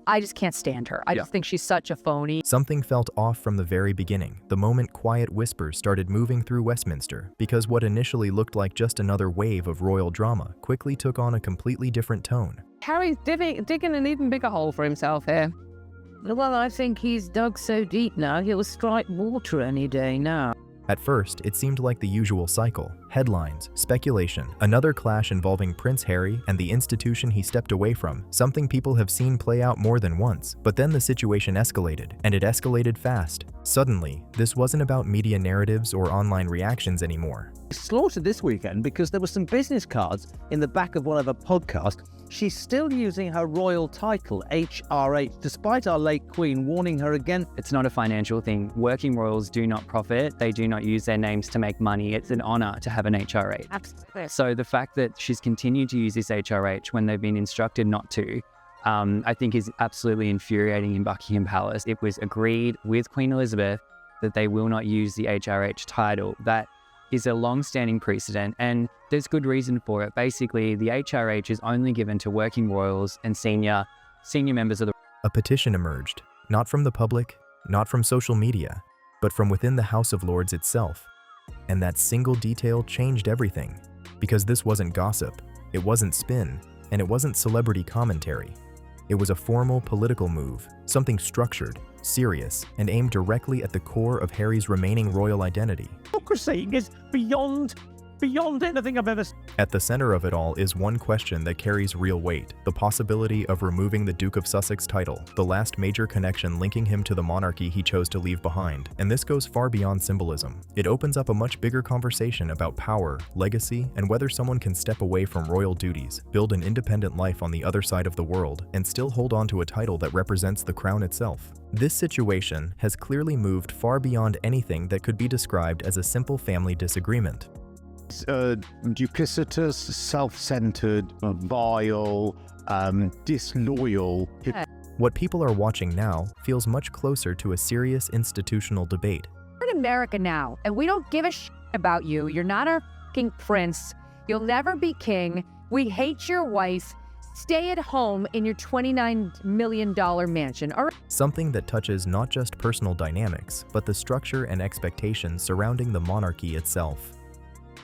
I just can't stand her. I just think she's such a phony. Something felt off from the very beginning, the moment quiet whispers started moving through Westminster, because what initially looked like just another wave of royal drama quickly took on a completely different tone. Harry's digging an even bigger hole for himself here. Well, I think he's dug so deep now, he'll strike water any day now. At first, it seemed like the usual cycle. Headlines, speculation, another clash involving Prince Harry and the institution he stepped away from, something people have seen play out more than once. But then the situation escalated, and it escalated fast. Suddenly, this wasn't about media narratives or online reactions anymore. Slaughtered this weekend because there were some business cards in the back of one of her podcasts. She's still using her royal title, HRH, despite our late Queen warning her against. It's not a financial thing. Working royals do not profit. They do not use their names to make money. It's an honor to have an HRH. Absolutely. So the fact that she's continued to use this HRH when they've been instructed not to, I think is absolutely infuriating in Buckingham Palace. It was agreed with Queen Elizabeth that they will not use the HRH title. That is a long-standing precedent, and there's good reason for it. Basically, the HRH is only given to working royals and senior members of the... A petition emerged, not from the public, not from social media, but from within the House of Lords itself. And that single detail changed everything, because this wasn't gossip, it wasn't spin, and it wasn't celebrity commentary. It was a formal political move, something structured, serious, and aimed directly at the core of Harry's remaining royal identity. Hypocrisy is beyond anything I've ever seen. At the center of it all is one question that carries real weight: the possibility of removing the Duke of Sussex title, the last major connection linking him to the monarchy he chose to leave behind. And this goes far beyond symbolism. It opens up a much bigger conversation about power, legacy, and whether someone can step away from royal duties, build an independent life on the other side of the world, and still hold on to a title that represents the crown itself. This situation has clearly moved far beyond anything that could be described as a simple family disagreement. Duplicitous, self-centered, vile, disloyal. What people are watching now feels much closer to a serious institutional debate. We're in America now, and we don't give a shit about you. You're not our fucking prince. You'll never be king. We hate your wife. Stay at home in your $29 million mansion. All right. Something that touches not just personal dynamics, but the structure and expectations surrounding the monarchy itself.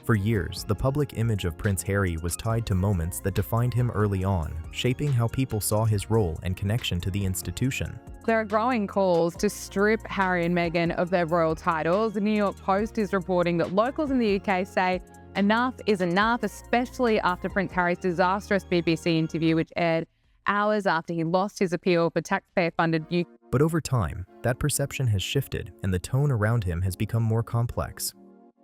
For years, the public image of Prince Harry was tied to moments that defined him early on, shaping how people saw his role and connection to the institution. There are growing calls to strip Harry and Meghan of their royal titles. The New York Post is reporting that locals in the UK say enough is enough, especially after Prince Harry's disastrous BBC interview, which aired hours after he lost his appeal for taxpayer-funded UK. But over time, that perception has shifted and the tone around him has become more complex.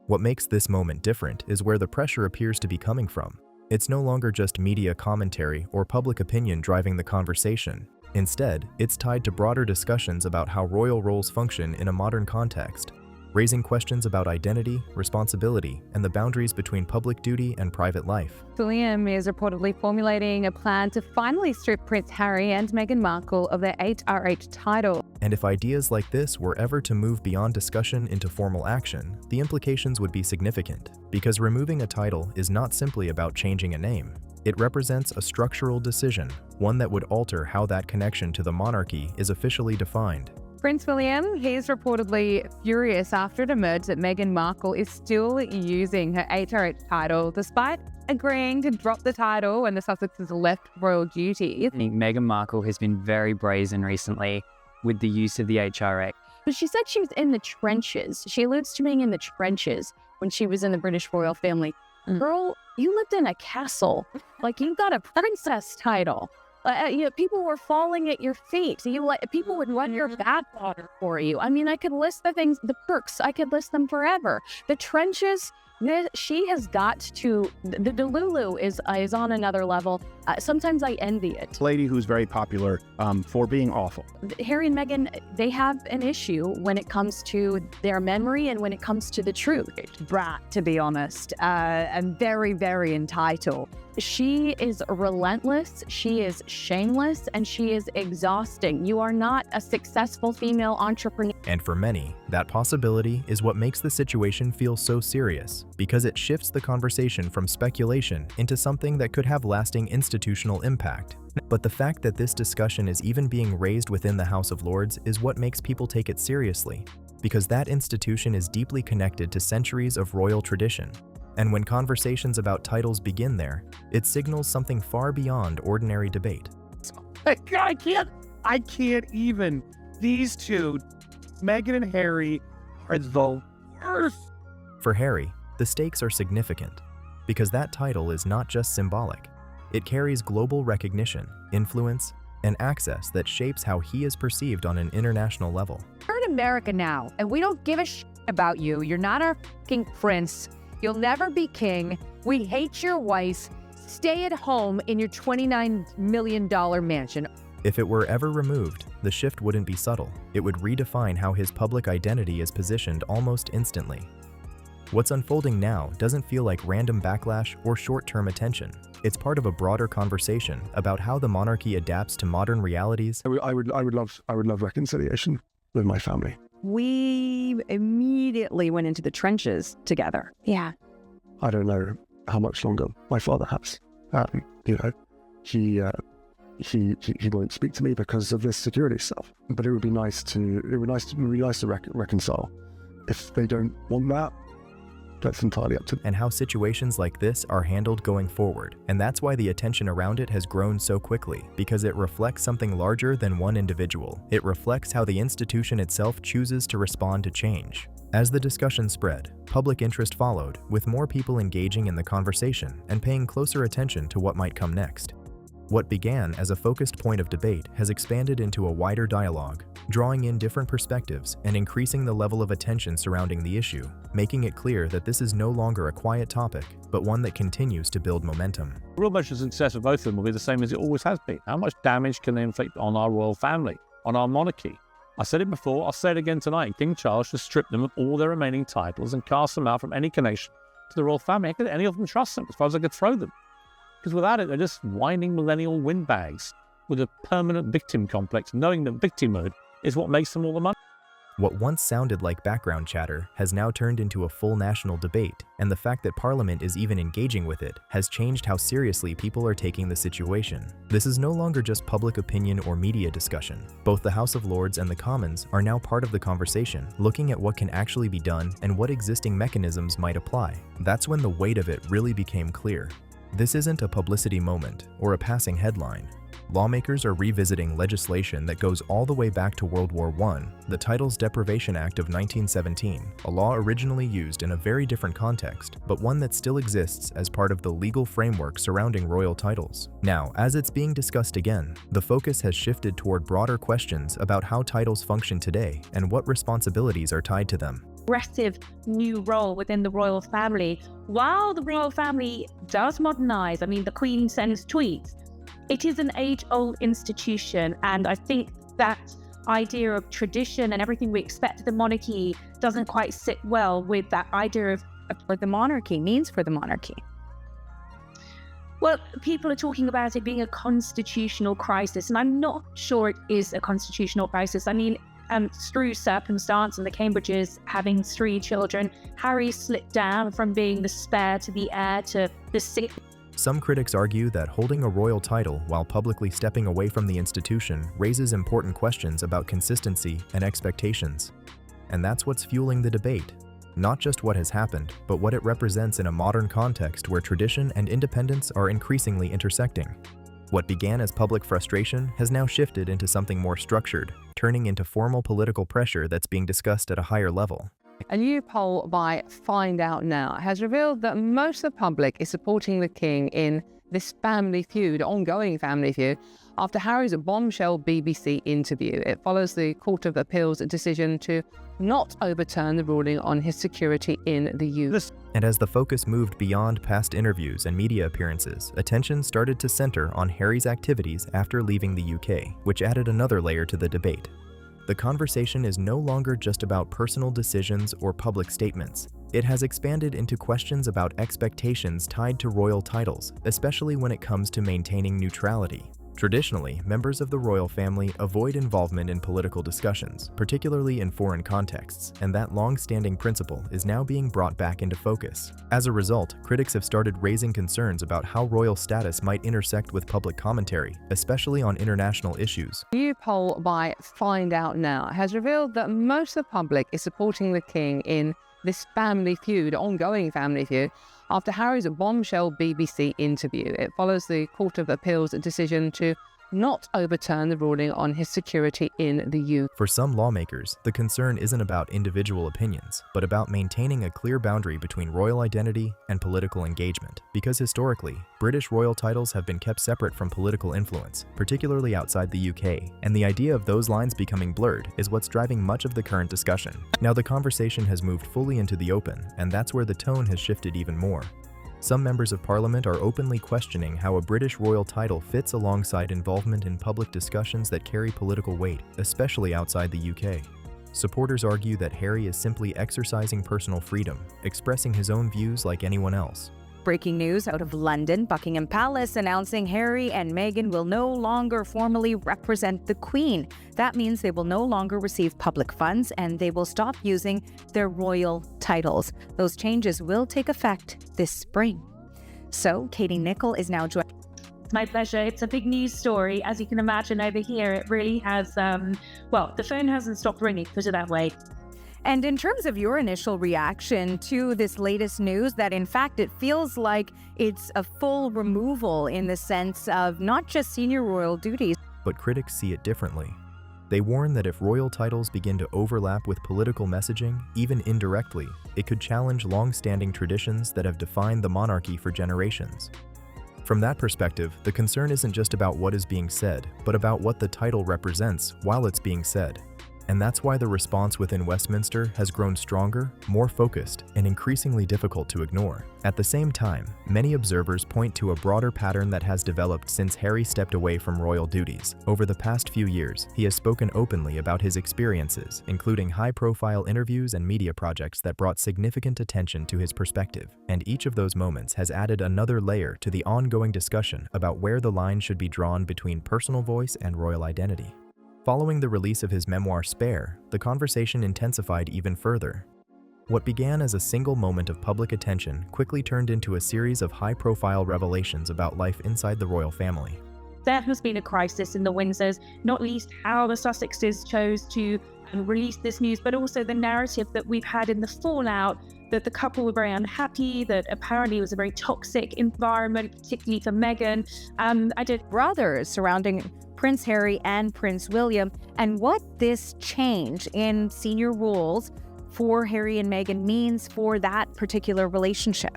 What makes this moment different is where the pressure appears to be coming from. It's no longer just media commentary or public opinion driving the conversation. Instead, it's tied to broader discussions about how royal roles function in a modern context, raising questions about identity, responsibility, and the boundaries between public duty and private life. William is reportedly formulating a plan to finally strip Prince Harry and Meghan Markle of their HRH title. And if ideas like this were ever to move beyond discussion into formal action, the implications would be significant, because removing a title is not simply about changing a name. It represents a structural decision, one that would alter how that connection to the monarchy is officially defined. Prince William, he's reportedly furious after it emerged that Meghan Markle is still using her HRH title, despite agreeing to drop the title when the Sussexes left royal duties. I think Meghan Markle has been very brazen recently with the use of the HRX. But she said she was in the trenches. She alludes to being in the trenches when she was in the British royal family. Girl, you lived in a castle. Like, you got a princess title. People were falling at your feet. People would run your bathwater for you. I mean, I could list the things, the perks. I could list them forever. The trenches. She has got to. The Delulu is on another level. Sometimes I envy it. Lady who's very popular for being awful. Harry and Meghan, they have an issue when it comes to their memory and when it comes to the truth. Brat, to be honest, and very, very entitled. She is relentless, she is shameless, and she is exhausting. You are not a successful female entrepreneur. And for many, that possibility is what makes the situation feel so serious, because it shifts the conversation from speculation into something that could have lasting institutional impact. But the fact that this discussion is even being raised within the House of Lords is what makes people take it seriously, because that institution is deeply connected to centuries of royal tradition. And when conversations about titles begin there, it signals something far beyond ordinary debate. I can't even. These two, Meghan and Harry, are the worst. For Harry, the stakes are significant, because that title is not just symbolic. It carries global recognition, influence, and access that shapes how he is perceived on an international level. We're in America now, and we don't give a shit about you. You're not our fucking prince. You'll never be king. We hate your wife. Stay at home in your $29 million mansion. If it were ever removed, the shift wouldn't be subtle. It would redefine how his public identity is positioned almost instantly. What's unfolding now doesn't feel like random backlash or short-term attention. It's part of a broader conversation about how the monarchy adapts to modern realities. I would love reconciliation with my family. We immediately went into the trenches together. Yeah. I don't know how much longer my father has. He won't speak to me because of this security stuff. But it would be nice to reconcile. If they don't want that, that's entirely up to them. And how situations like this are handled going forward. And that's why the attention around it has grown so quickly, because it reflects something larger than one individual. It reflects how the institution itself chooses to respond to change. As the discussion spread, public interest followed, with more people engaging in the conversation and paying closer attention to what might come next. What began as a focused point of debate has expanded into a wider dialogue, drawing in different perspectives and increasing the level of attention surrounding the issue, making it clear that this is no longer a quiet topic, but one that continues to build momentum. The real measure of success of both of them will be the same as it always has been. How much damage can they inflict on our royal family, on our monarchy? I said it before, I'll say it again tonight. King Charles should strip them of all their remaining titles and cast them out from any connection to the royal family. How could any of them trust them as far as I could throw them? Because without it, they're just whining millennial windbags with a permanent victim complex, knowing that victimhood is what makes them all the money. What once sounded like background chatter has now turned into a full national debate, and the fact that Parliament is even engaging with it has changed how seriously people are taking the situation. This is no longer just public opinion or media discussion. Both the House of Lords and the Commons are now part of the conversation, looking at what can actually be done and what existing mechanisms might apply. That's when the weight of it really became clear. This isn't a publicity moment or a passing headline. Lawmakers are revisiting legislation that goes all the way back to World War I, the Titles Deprivation Act of 1917, a law originally used in a very different context, but one that still exists as part of the legal framework surrounding royal titles. Now, as it's being discussed again, the focus has shifted toward broader questions about how titles function today and what responsibilities are tied to them. Aggressive new role within the royal family. While the royal family does modernize, I mean, the Queen sends tweets, it is an age-old institution, and I think that idea of tradition and everything we expect of the monarchy doesn't quite sit well with that idea of What the monarchy means for the monarchy. well, people are talking about it being a constitutional crisis, and I'm not sure it is a constitutional crisis. I mean, through circumstance and the Cambridges having 3 children, Harry slipped down from being the spare to the heir to the 6th. Some critics argue that holding a royal title while publicly stepping away from the institution raises important questions about consistency and expectations. And that's what's fueling the debate. Not just what has happened, but what it represents in a modern context where tradition and independence are increasingly intersecting. What began as public frustration has now shifted into something more structured, turning into formal political pressure that's being discussed at a higher level. A new poll by Find Out Now has revealed that most of the public is supporting the king in this ongoing family feud, after Harry's bombshell BBC interview. It follows the Court of Appeal's decision to not overturn the ruling on his security in the UK. And as the focus moved beyond past interviews and media appearances, attention started to center on Harry's activities after leaving the UK, which added another layer to the debate. The conversation is no longer just about personal decisions or public statements. It has expanded into questions about expectations tied to royal titles, especially when it comes to maintaining neutrality. Traditionally, members of the royal family avoid involvement in political discussions, particularly in foreign contexts, and that long-standing principle is now being brought back into focus. As a result, critics have started raising concerns about how royal status might intersect with public commentary, especially on international issues. A new poll by Find Out Now has revealed that most of the public is supporting the king in this ongoing family feud, after Harry's bombshell BBC interview. It follows the Court of Appeal's decision to not overturn the ruling on his security in the UK. For some lawmakers, the concern isn't about individual opinions, but about maintaining a clear boundary between royal identity and political engagement, because historically, British royal titles have been kept separate from political influence, particularly outside the UK, and the idea of those lines becoming blurred is what's driving much of the current discussion. Now the conversation has moved fully into the open, and that's where the tone has shifted even more. Some members of parliament are openly questioning how a British royal title fits alongside involvement in public discussions that carry political weight, especially outside the UK. Supporters argue that Harry is simply exercising personal freedom, expressing his own views like anyone else. Breaking news out of London, Buckingham Palace announcing Harry and Meghan will no longer formally represent the Queen. That means they will no longer receive public funds and they will stop using their royal titles. Those changes will take effect this spring. So, Katie Nicholl is now joining. It's my pleasure. It's a big news story. As you can imagine over here, it really has, the phone hasn't stopped ringing, put it that way. And in terms of your initial reaction to this latest news, that in fact it feels like it's a full removal in the sense of not just senior royal duties. But critics see it differently. They warn that if royal titles begin to overlap with political messaging, even indirectly, it could challenge long-standing traditions that have defined the monarchy for generations. From that perspective, the concern isn't just about what is being said, but about what the title represents while it's being said. And that's why the response within Westminster has grown stronger, more focused, and increasingly difficult to ignore. At the same time, many observers point to a broader pattern that has developed since Harry stepped away from royal duties. Over the past few years, he has spoken openly about his experiences, including high-profile interviews and media projects that brought significant attention to his perspective. And each of those moments has added another layer to the ongoing discussion about where the line should be drawn between personal voice and royal identity. Following the release of his memoir Spare, the conversation intensified even further. What began as a single moment of public attention quickly turned into a series of high-profile revelations about life inside the royal family. There has been a crisis in the Windsors, not least how the Sussexes chose to release this news, but also the narrative that we've had in the fallout that the couple were very unhappy, that apparently it was a very toxic environment, particularly for Meghan. Brothers surrounding Prince Harry and Prince William, and what this change in senior roles for Harry and Meghan means for that particular relationship.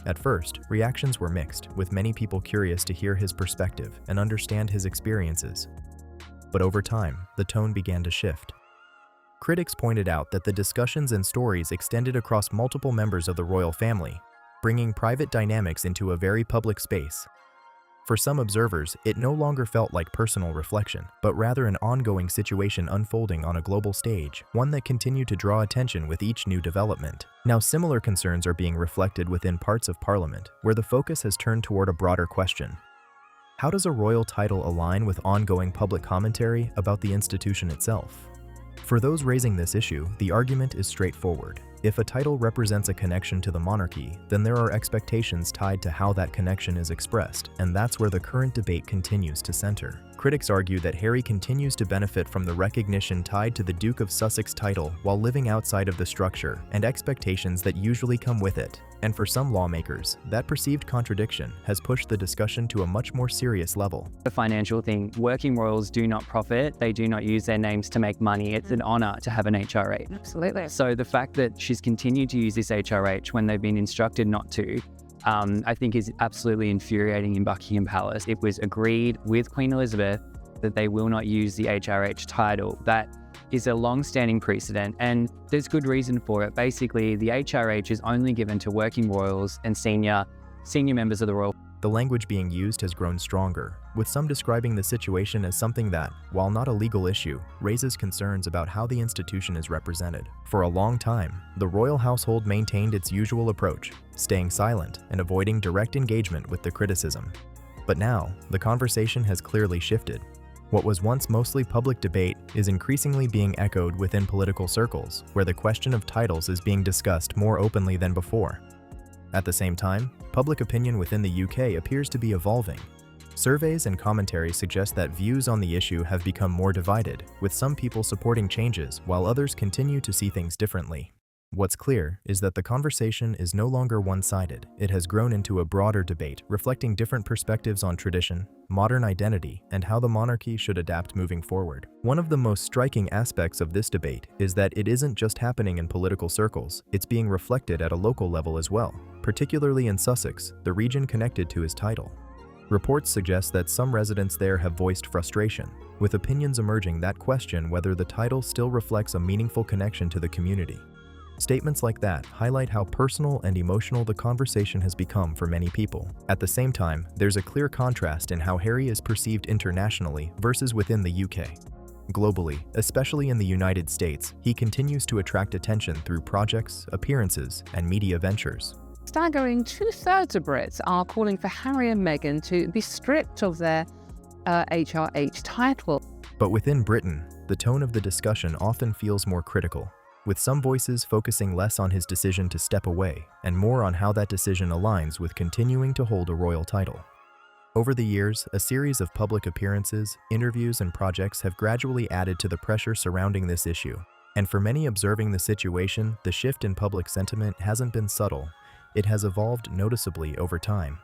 At first, reactions were mixed, with many people curious to hear his perspective and understand his experiences. But over time, the tone began to shift. Critics pointed out that the discussions and stories extended across multiple members of the royal family, bringing private dynamics into a very public space. For some observers, it no longer felt like personal reflection, but rather an ongoing situation unfolding on a global stage, one that continued to draw attention with each new development. Now, similar concerns are being reflected within parts of Parliament, where the focus has turned toward a broader question. How does a royal title align with ongoing public commentary about the institution itself? For those raising this issue, the argument is straightforward. If a title represents a connection to the monarchy, then there are expectations tied to how that connection is expressed, and that's where the current debate continues to center. Critics argue that Harry continues to benefit from the recognition tied to the Duke of Sussex title while living outside of the structure and expectations that usually come with it. And for some lawmakers, that perceived contradiction has pushed the discussion to a much more serious level. The financial thing, working royals do not profit. They do not use their names to make money. It's an honor to have an HRH. Absolutely. So the fact that she's continued to use this HRH when they've been instructed not to, I think is absolutely infuriating in Buckingham Palace. It was agreed with Queen Elizabeth that they will not use the HRH title. That is a long-standing precedent, and there's good reason for it. Basically, the HRH is only given to working royals and senior members of the royal. the language being used has grown stronger, with some describing the situation as something that, while not a legal issue, raises concerns about how the institution is represented. For a long time, the royal household maintained its usual approach, staying silent and avoiding direct engagement with the criticism. But now, the conversation has clearly shifted. What was once mostly public debate is increasingly being echoed within political circles, where the question of titles is being discussed more openly than before. At the same time, public opinion within the UK appears to be evolving. Surveys and commentary suggest that views on the issue have become more divided, with some people supporting changes while others continue to see things differently. What's clear is that the conversation is no longer one-sided. It has grown into a broader debate reflecting different perspectives on tradition, modern identity, and how the monarchy should adapt moving forward. One of the most striking aspects of this debate is that it isn't just happening in political circles, it's being reflected at a local level as well, particularly in Sussex, the region connected to his title. Reports suggest that some residents there have voiced frustration, with opinions emerging that question whether the title still reflects a meaningful connection to the community. Statements like that highlight how personal and emotional the conversation has become for many people. At the same time, there's a clear contrast in how Harry is perceived internationally versus within the UK. Globally, especially in the United States, he continues to attract attention through projects, appearances, and media ventures. Staggering 2/3 of Brits are calling for Harry and Meghan to be stripped of their HRH title. But within Britain, the tone of the discussion often feels more critical, with some voices focusing less on his decision to step away and more on how that decision aligns with continuing to hold a royal title. Over the years, a series of public appearances, interviews, and projects have gradually added to the pressure surrounding this issue. And for many observing the situation, the shift in public sentiment hasn't been subtle. It has evolved noticeably over time.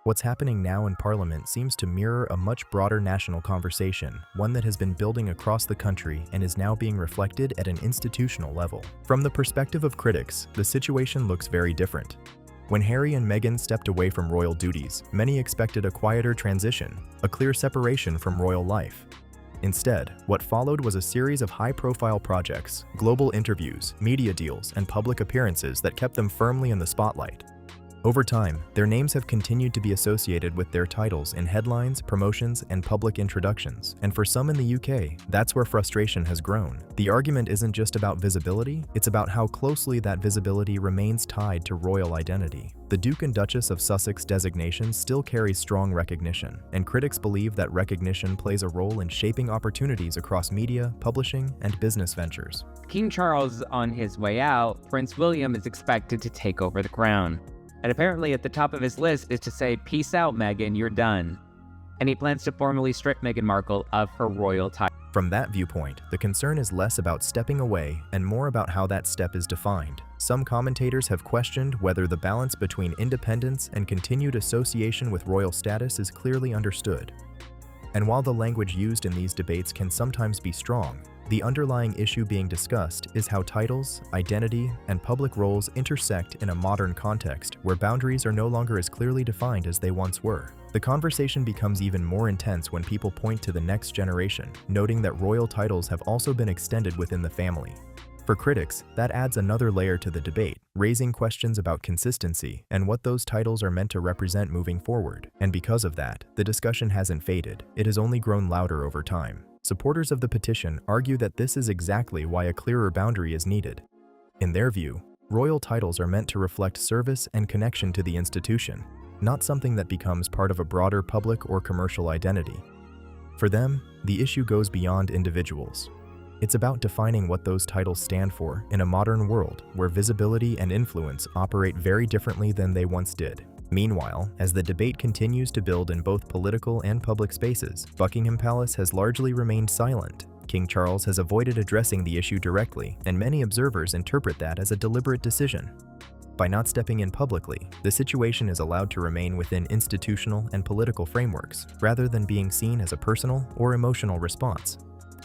What's happening now in Parliament seems to mirror a much broader national conversation, one that has been building across the country and is now being reflected at an institutional level. From the perspective of critics, the situation looks very different. When Harry and Meghan stepped away from royal duties, many expected a quieter transition, a clear separation from royal life. Instead, what followed was a series of high-profile projects, global interviews, media deals, and public appearances that kept them firmly in the spotlight. Over time, their names have continued to be associated with their titles in headlines, promotions, and public introductions, and for some in the UK, that's where frustration has grown. The argument isn't just about visibility, it's about how closely that visibility remains tied to royal identity. The Duke and Duchess of Sussex designation still carries strong recognition, and critics believe that recognition plays a role in shaping opportunities across media, publishing, and business ventures. King Charles on his way out, Prince William is expected to take over the crown. And apparently at the top of his list is to say, "Peace out, Meghan, you're done." And he plans to formally strip Meghan Markle of her royal title. From that viewpoint, the concern is less about stepping away and more about how that step is defined. Some commentators have questioned whether the balance between independence and continued association with royal status is clearly understood. And while the language used in these debates can sometimes be strong, the underlying issue being discussed is how titles, identity, and public roles intersect in a modern context where boundaries are no longer as clearly defined as they once were. The conversation becomes even more intense when people point to the next generation, noting that royal titles have also been extended within the family. For critics, that adds another layer to the debate, raising questions about consistency and what those titles are meant to represent moving forward. And because of that, the discussion hasn't faded, it has only grown louder over time. Supporters of the petition argue that this is exactly why a clearer boundary is needed. In their view, royal titles are meant to reflect service and connection to the institution, not something that becomes part of a broader public or commercial identity. For them, the issue goes beyond individuals. It's about defining what those titles stand for in a modern world where visibility and influence operate very differently than they once did. Meanwhile, as the debate continues to build in both political and public spaces, Buckingham Palace has largely remained silent. King Charles has avoided addressing the issue directly, and many observers interpret that as a deliberate decision. By not stepping in publicly, the situation is allowed to remain within institutional and political frameworks, rather than being seen as a personal or emotional response.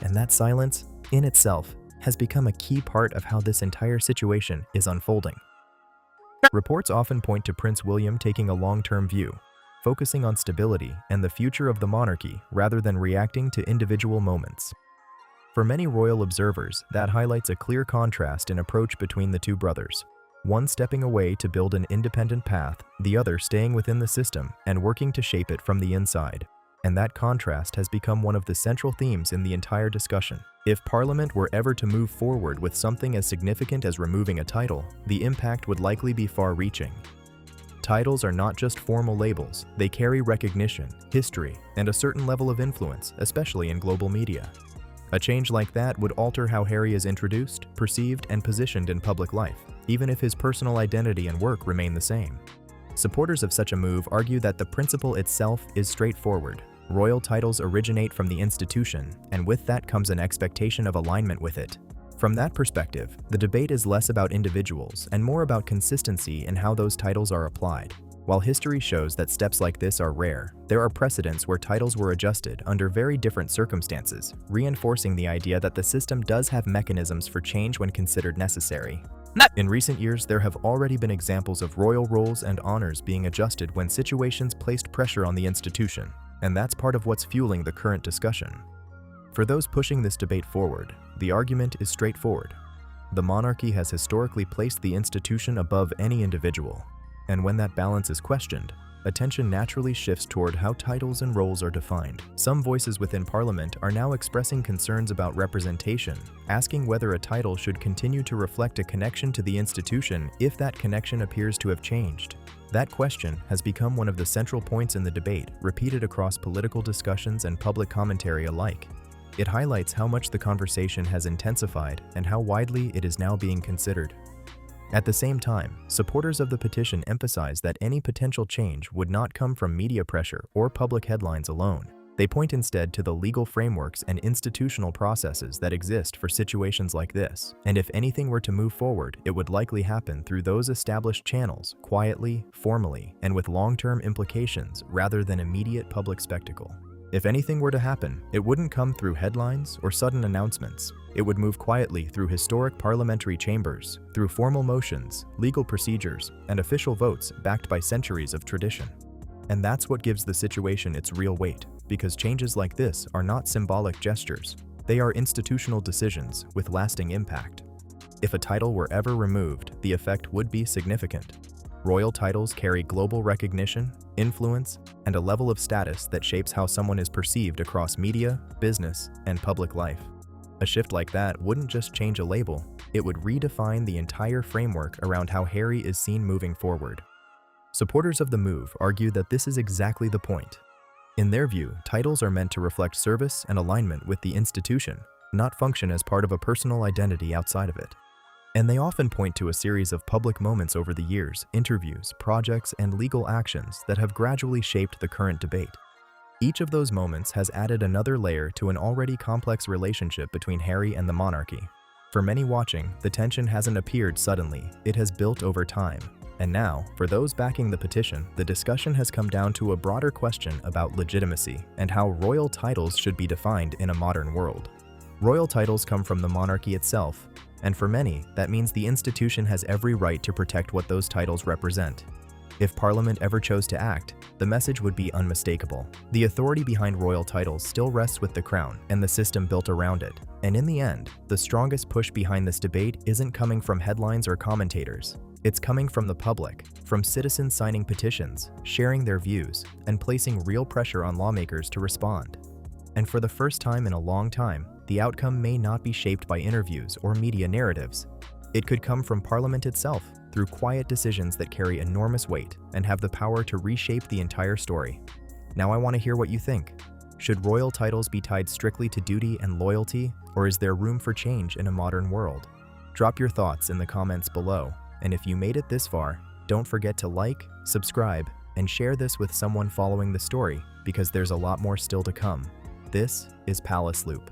And that silence, in itself, has become a key part of how this entire situation is unfolding. Reports often point to Prince William taking a long-term view, focusing on stability and the future of the monarchy rather than reacting to individual moments. For many royal observers, that highlights a clear contrast in approach between the two brothers. one stepping away to build an independent path, the other staying within the system and working to shape it from the inside. And that contrast has become one of the central themes in the entire discussion. If Parliament were ever to move forward with something as significant as removing a title, the impact would likely be far-reaching. Titles are not just formal labels, they carry recognition, history, and a certain level of influence, especially in global media. A change like that would alter how Harry is introduced, perceived, and positioned in public life, even if his personal identity and work remain the same. Supporters of such a move argue that the principle itself is straightforward. Royal titles originate from the institution, and with that comes an expectation of alignment with it. From that perspective, the debate is less about individuals and more about consistency in how those titles are applied. While history shows that steps like this are rare, there are precedents where titles were adjusted under very different circumstances, reinforcing the idea that the system does have mechanisms for change when considered necessary. In recent years, there have already been examples of royal roles and honors being adjusted when situations placed pressure on the institution, and that's part of what's fueling the current discussion. For those pushing this debate forward, the argument is straightforward. The monarchy has historically placed the institution above any individual, and when that balance is questioned, attention naturally shifts toward how titles and roles are defined. Some voices within Parliament are now expressing concerns about representation, asking whether a title should continue to reflect a connection to the institution if that connection appears to have changed. That question has become one of the central points in the debate, repeated across political discussions and public commentary alike. It highlights how much the conversation has intensified and how widely it is now being considered. At the same time, supporters of the petition emphasize that any potential change would not come from media pressure or public headlines alone. They point instead to the legal frameworks and institutional processes that exist for situations like this, and if anything were to move forward, it would likely happen through those established channels, quietly, formally, and with long-term implications rather than immediate public spectacle. If anything were to happen, it wouldn't come through headlines or sudden announcements. It would move quietly through historic parliamentary chambers, through formal motions, legal procedures, and official votes backed by centuries of tradition. And that's what gives the situation its real weight, because changes like this are not symbolic gestures. They are institutional decisions with lasting impact. If a title were ever removed, the effect would be significant. Royal titles carry global recognition, influence, and a level of status that shapes how someone is perceived across media, business, and public life. A shift like that wouldn't just change a label, it would redefine the entire framework around how Harry is seen moving forward. Supporters of the move argue that this is exactly the point. In their view, titles are meant to reflect service and alignment with the institution, not function as part of a personal identity outside of it. And they often point to a series of public moments over the years, interviews, projects, and legal actions that have gradually shaped the current debate. Each of those moments has added another layer to an already complex relationship between Harry and the monarchy. For many watching, the tension hasn't appeared suddenly, it has built over time. And now, for those backing the petition, the discussion has come down to a broader question about legitimacy and how royal titles should be defined in a modern world. Royal titles come from the monarchy itself, and for many, that means the institution has every right to protect what those titles represent. If Parliament ever chose to act, the message would be unmistakable. The authority behind royal titles still rests with the crown and the system built around it. And in the end, the strongest push behind this debate isn't coming from headlines or commentators. It's coming from the public, from citizens signing petitions, sharing their views, and placing real pressure on lawmakers to respond. And for the first time in a long time, the outcome may not be shaped by interviews or media narratives. It could come from Parliament itself, through quiet decisions that carry enormous weight and have the power to reshape the entire story. Now I want to hear what you think. Should royal titles be tied strictly to duty and loyalty, or is there room for change in a modern world? Drop your thoughts in the comments below, and if you made it this far, don't forget to like, subscribe, and share this with someone following the story, because there's a lot more still to come. This is Palace Loop.